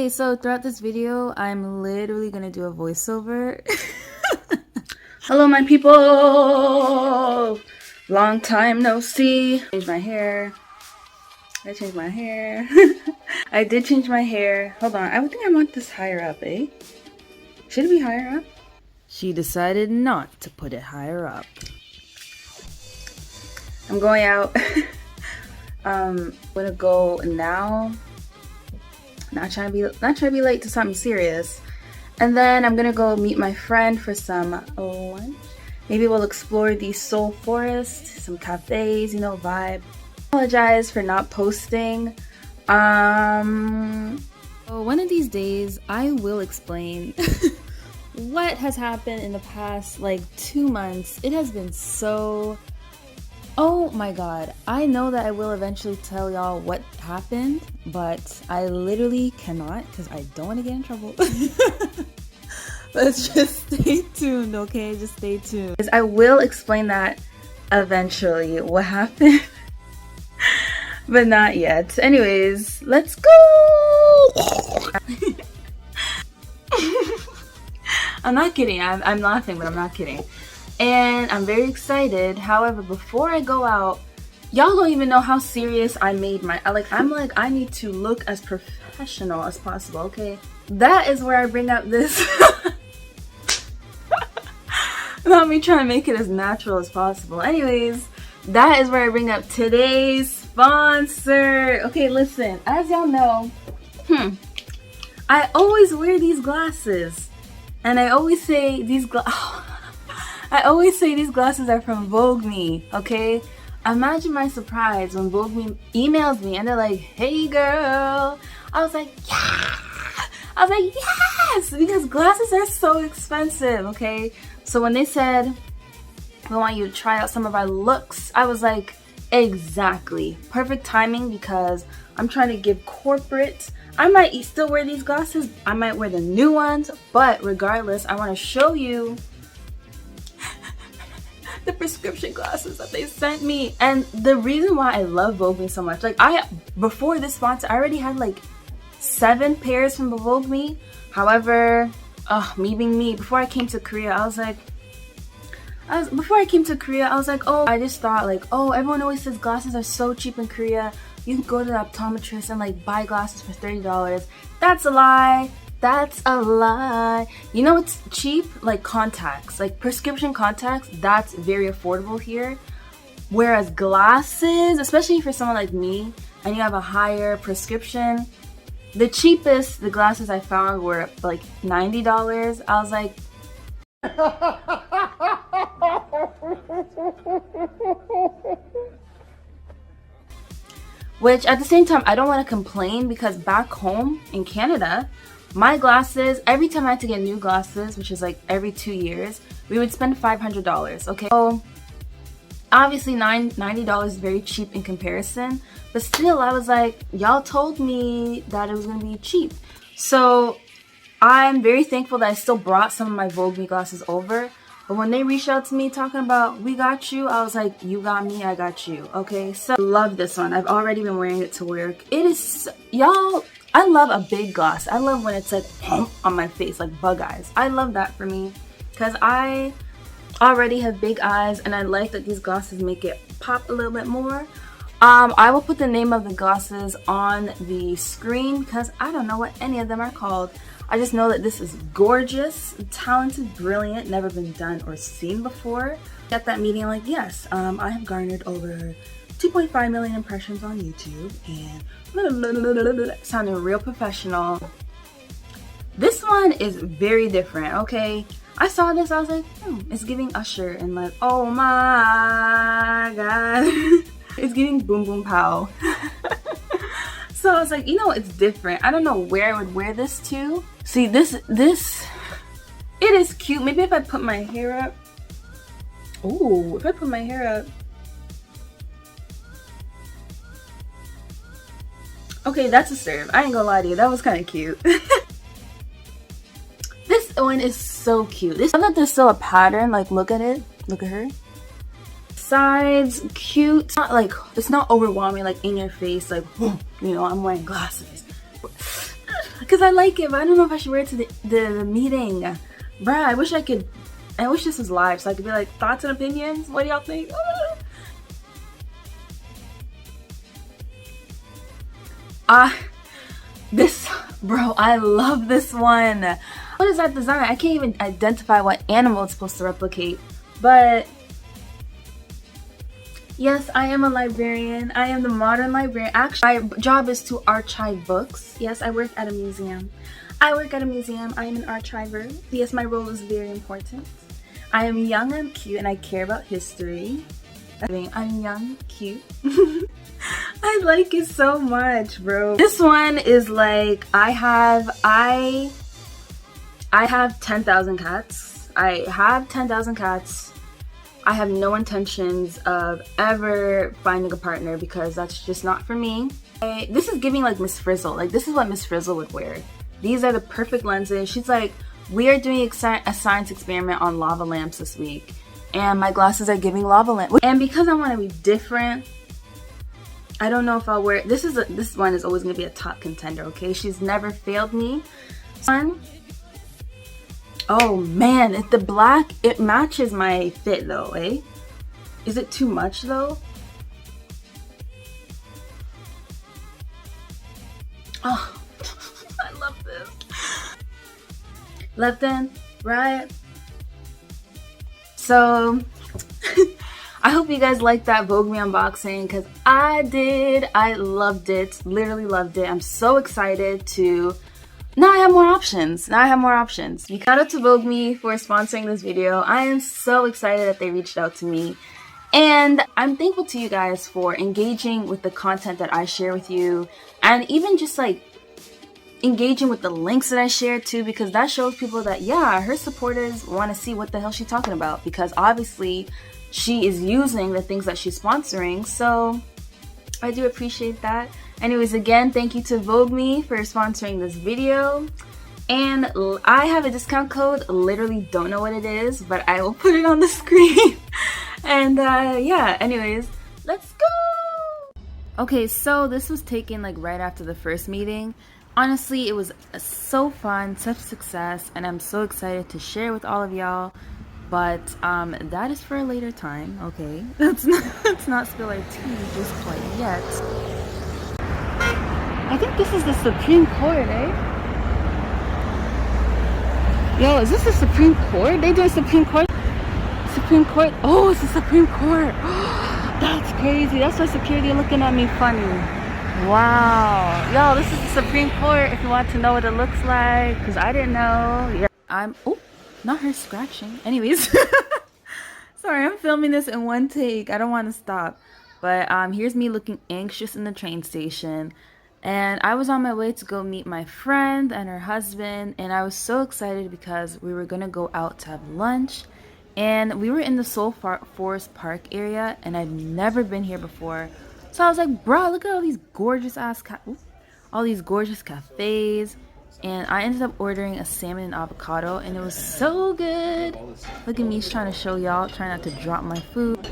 Okay, so throughout this video, I'm literally gonna do a voiceover. Hello, my people! Long time no see. Changed my hair. I changed my hair. I did change my hair. Hold on, I think I want this higher up, eh? Should it be higher up? She decided not to put it higher up. I'm going out. I'm gonna go now. Not trying to be late to something serious. And then I'm gonna go meet my friend for some lunch. Maybe we'll explore the Seoul forest, some cafes, you know, vibe. Apologize for not posting. So one of these days I will explain what has happened in the past like 2 months. It has been so, oh my god. I know that I will eventually tell y'all what happened, but I literally cannot because I don't want to get in trouble. Let's just stay tuned, okay? Just stay tuned. I will explain that eventually what happened, but not yet. Anyways, let's go! I'm not kidding. I'm laughing, but I'm not kidding. And I'm very excited. However, before I go out, y'all don't even know how serious I made my, I need to look as professional as possible, okay? That is where I bring up this. Not me trying to make it as natural as possible. Anyways, that is where I bring up today's sponsor. Okay, listen, as y'all know, I always wear these glasses. And I always say these glasses are from Vogue Me, okay? Imagine my surprise when Vogue Me emails me and they're like, hey girl. I was like, yeah! I was like, yes! Because glasses are so expensive, okay? So when they said, we want you to try out some of our looks, I was like, exactly. Perfect timing because I'm trying to give corporate. I might still wear these glasses. I might wear the new ones. But regardless, I want to show you the prescription glasses that they sent me. And the reason why I love Vogue Me so much, like before this sponsor, I already had like 7 pairs from Vogue Me. However, me being me, before I came to Korea, I was like, oh, I just thought like, oh, everyone always says glasses are so cheap in Korea. You can go to the optometrist and like buy glasses for $30. That's a lie. That's a lie. You know what's cheap? Like contacts, like prescription contacts. That's very affordable here. Whereas glasses, especially for someone like me, and you have a higher prescription, the cheapest the glasses I found were like $90. I was like, which at the same time, I don't want to complain because back home in Canada, my glasses, every time I had to get new glasses, which is like every 2 years, we would spend $500, okay? So obviously $90 is very cheap in comparison, but still I was like, y'all told me that it was gonna be cheap. So I'm very thankful that I still brought some of my Vogue Me glasses over. But when they reached out to me talking about, we got you, I was like, you got me, I got you, okay? So I love this one. I've already been wearing it to work. It is, y'all, I love a big glass. I love when it's like on my face, like bug eyes. I love that for me because I already have big eyes and I like that these glasses make it pop a little bit more. I will put the name of the glasses on the screen because I don't know what any of them are called. I just know that this is gorgeous, talented, brilliant, never been done or seen before. At that meeting, I'm like, yes, I have garnered over 2.5 million impressions on YouTube and sounding real professional. This one is very different, okay? I saw this, I was like, it's giving Usher and like, oh my god. It's giving Boom Boom Pow. So I was like, you know, it's different. I don't know where I would wear this to. See, this, it is cute. Maybe if I put my hair up. Ooh, if I put my hair up. Okay, that's a serve. I ain't gonna lie to you. That was kind of cute. This one is so cute. I love that there's still a pattern. Like, look at it. Look at her. Sides, cute. It's not like, it's not overwhelming, like in your face, like, you know, I'm wearing glasses. because I like it, but I don't know if I should wear it to the meeting. Bruh, I wish this was live so I could be like, thoughts and opinions? What do y'all think? This, bro, I love this one. What is that design? I can't even identify what animal it's supposed to replicate, but yes, I am a librarian. I am the modern librarian. Actually, my job is to archive books. Yes, I work at a museum. I work at a museum. I am an archiver. Yes, my role is very important. I am young, I'm cute, and I care about history. I'm young, cute. I like it so much, bro. This one is like, I have 10,000 cats. I have 10,000 cats. I have no intentions of ever finding a partner because that's just not for me. This is giving like Miss Frizzle. Like, this is what Miss Frizzle would wear. These are the perfect lenses. She's like, we are doing a science experiment on lava lamps this week, and my glasses are giving lava lamp. And because I want to be different, I don't know if I'll wear this. This one is always gonna be a top contender. Okay, she's never failed me. Oh man, the black, it matches my fit though, eh? Is it too much though? Oh, I love this. Left in, right. So I hope you guys liked that Vogue Me unboxing, because I did. I loved it, literally loved it. I'm so excited to, now I have more options. Now I have more options. Shout out to Vogue Me for sponsoring this video. I am so excited that they reached out to me. And I'm thankful to you guys for engaging with the content that I share with you, and even just like engaging with the links that I share too, because that shows people that, yeah, her supporters want to see what the hell she's talking about, because obviously she is using the things that she's sponsoring. So I do appreciate that. Anyways, again, thank you to Vogue Me for sponsoring this video. And I have a discount code, literally don't know what it is, but I will put it on the screen. And yeah, anyways, let's go. Okay, so this was taken like right after the first meeting. Honestly, it was so fun, such success, and I'm so excited to share with all of y'all. But that is for a later time, okay? Let's not spill our tea just quite yet. I think this is the Supreme Court, eh? Yo, is this the Supreme Court? They doing Supreme Court? Supreme Court? Oh, it's the Supreme Court. That's crazy. That's why security looking at me funny. Wow. Yo, this is the Supreme Court if you want to know what it looks like, because I didn't know. Yeah. Oh, not her scratching. Anyways. Sorry, I'm filming this in one take. I don't want to stop. But here's me looking anxious in the train station. And I was on my way to go meet my friend and her husband. And I was so excited because we were going to go out to have lunch. And we were in the Seoul Forest Park area. And I've never been here before. So I was like, bro, look at all these gorgeous cafes. And I ended up ordering a salmon and avocado, and it was so good. Look at me trying to show y'all, trying not to drop my food.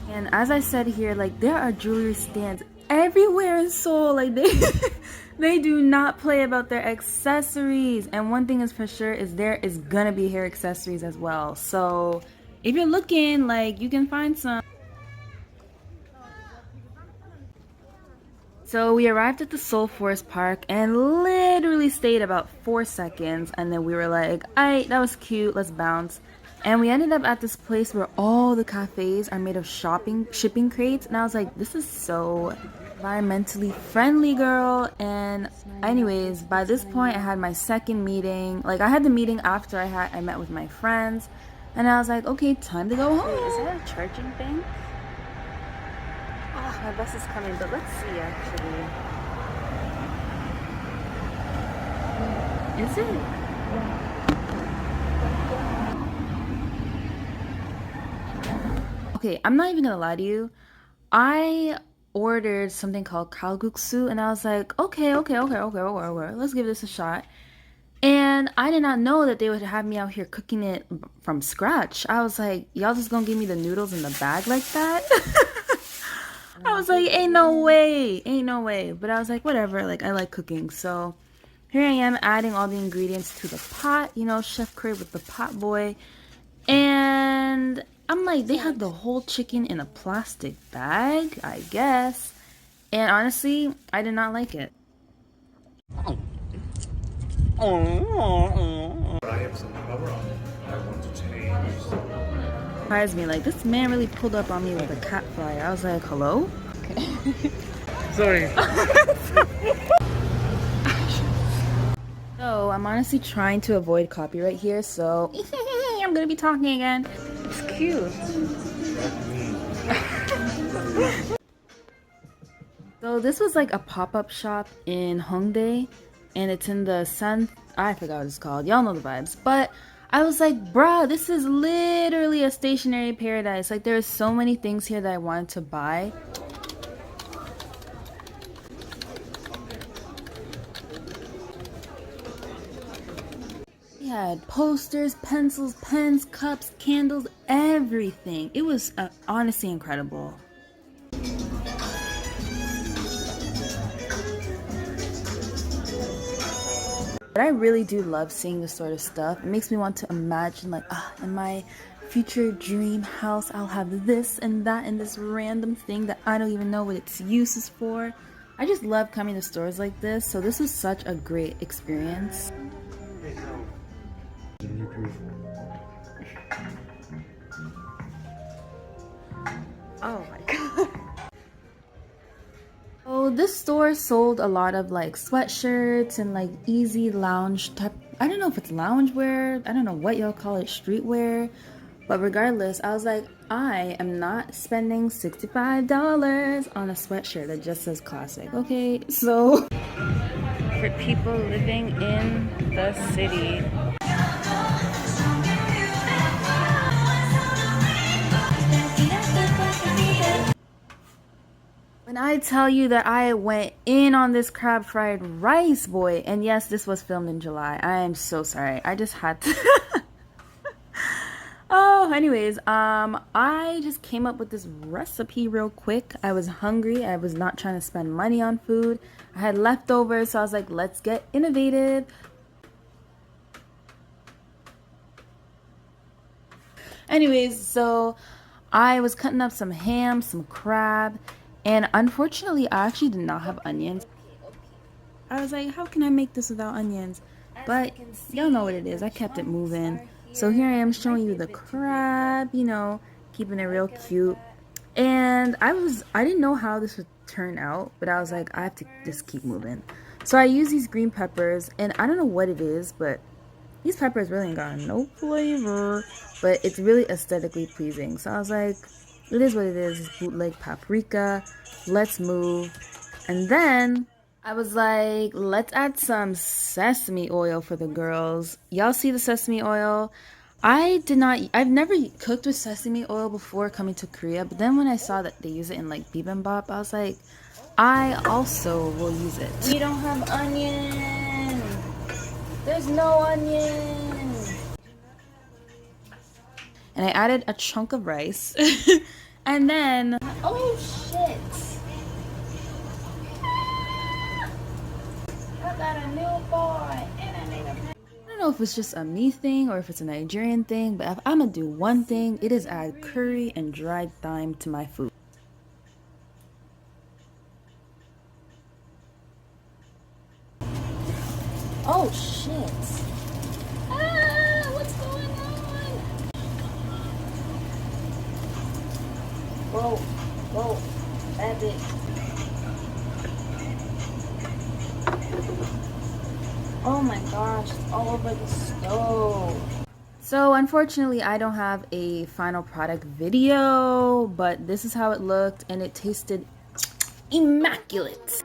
And as I said here, like, there are jewelry stands everywhere in Seoul. Like, they do not play about their accessories. And one thing is for sure is there is gonna be hair accessories as well. So if you're looking, like, you can find some. So we arrived at the Seoul Forest Park and literally stayed about 4 seconds, and then we were like, alright, that was cute, let's bounce. And we ended up at this place where all the cafes are made of shipping crates, and I was like, this is so environmentally friendly, girl. And anyways, by this point I had my second meeting. Like, I had the meeting after I met with my friends, and I was like, okay, time to go home. Is that a charging thing? Oh, my bus is coming, but let's see actually. Is it? Okay, I'm not even gonna lie to you. I ordered something called kalguksu, and I was like, okay, let's give this a shot. And I did not know that they would have me out here cooking it from scratch. I was like, y'all just gonna give me the noodles in the bag like that? I was like, ain't no way, ain't no way. But I was like, whatever, like I like cooking. So here I am adding all the ingredients to the pot, you know, Chef Crave with the pot boy. And I'm like, they had the whole chicken in a plastic bag, I guess. And honestly, I did not like it. I have some cover up. I want to change. Surprised me, like this man really pulled up on me with a cat flyer. I was like, hello? Okay. Sorry. So I'm honestly trying to avoid copyright here, so I'm gonna be talking again. It's cute. So this was like a pop-up shop in Hongdae, and it's in the I forgot what it's called. Y'all know the vibes. But I was like, bruh, this is literally a stationery paradise. Like there's so many things here that I wanted to buy. We had posters, pencils, pens, cups, candles, everything. It was honestly incredible. But I really do love seeing this sort of stuff. It makes me want to imagine like, in my future dream house, I'll have this and that and this random thing that I don't even know what its use is for. I just love coming to stores like this, so this was such a great experience. Oh my god. So this store sold a lot of like sweatshirts and like easy lounge type. I don't know if it's loungewear. I don't know what y'all call it, streetwear. But regardless, I was like, I am not spending $65 on a sweatshirt that just says classic. Okay, so for people living in the city. When I tell you that I went in on this crab fried rice, boy, and yes, this was filmed in July. I am so sorry. I just had to. Oh, anyways, I just came up with this recipe real quick. I was hungry. I was not trying to spend money on food. I had leftovers, so I was like, let's get innovative. Anyways, so I was cutting up some ham, some crab, and unfortunately, I actually did not have onions. I was like, how can I make this without onions? But y'all know what it is. I kept it moving. So here I am showing you the crab, you know, keeping it real cute. And I didn't know how this would turn out, but I was like, I have to just keep moving. So I use these green peppers, and I don't know what it is, but these peppers really ain't got no flavor, but it's really aesthetically pleasing. So I was like, it is what it is. It's bootleg paprika. Let's move. And then I was like, let's add some sesame oil for the girls. Y'all see the sesame oil? I've never cooked with sesame oil before coming to Korea, but then when I saw that they use it in like bibimbap, I was like, I also will use it. We don't have onion. There's no onion. And I added a chunk of rice. And then, oh shit. I got a new boy and I made a... I don't know if it's just a me thing or if it's a Nigerian thing, but if I'm gonna do one thing, it is add curry and dried thyme to my food. Oh shit. What's going on? Whoa, that bitch. Oh my gosh, it's all over the stove. So unfortunately, I don't have a final product video, but this is how it looked, and it tasted immaculate.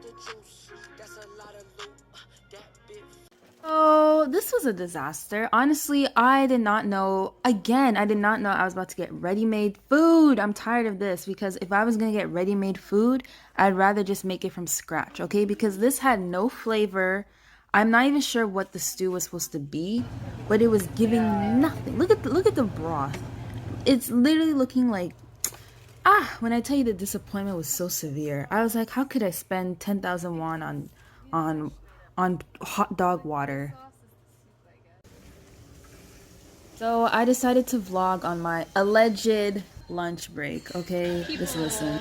So this was a disaster. Honestly, I did not know. Again, I did not know I was about to get ready-made food. I'm tired of this, because if I was gonna get ready-made food, I'd rather just make it from scratch, okay? Because this had no flavor. I'm not even sure what the stew was supposed to be, but it was giving nothing. Look at the broth. It's literally looking like when I tell you the disappointment was so severe. I was like, how could I spend 10,000 won on hot dog water? So I decided to vlog on my alleged lunch break, okay? Just listen.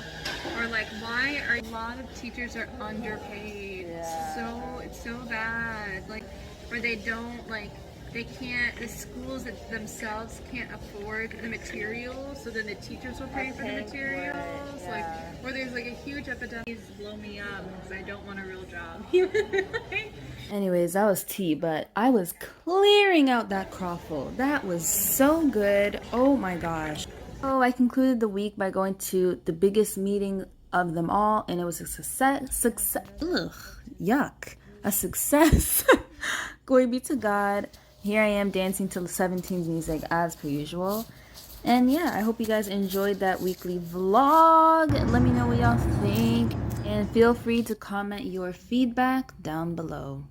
Or like, why are a lot of teachers are underpaid? It's so bad. Like, or they don't like, they can't. The schools themselves can't afford the materials, so then the teachers will pay for the materials. Like, or there's like a huge epidemic. Please blow me up because I don't want a real job. Anyways, that was tea, but I was clearing out that croffle. That was so good. Oh my gosh. So I concluded the week by going to the biggest meeting of them all, and it was a success. A success. Glory be to God. Here I am dancing to 17's music as per usual. And yeah, I hope you guys enjoyed that weekly vlog. Let me know what y'all think, and feel free to comment your feedback down below.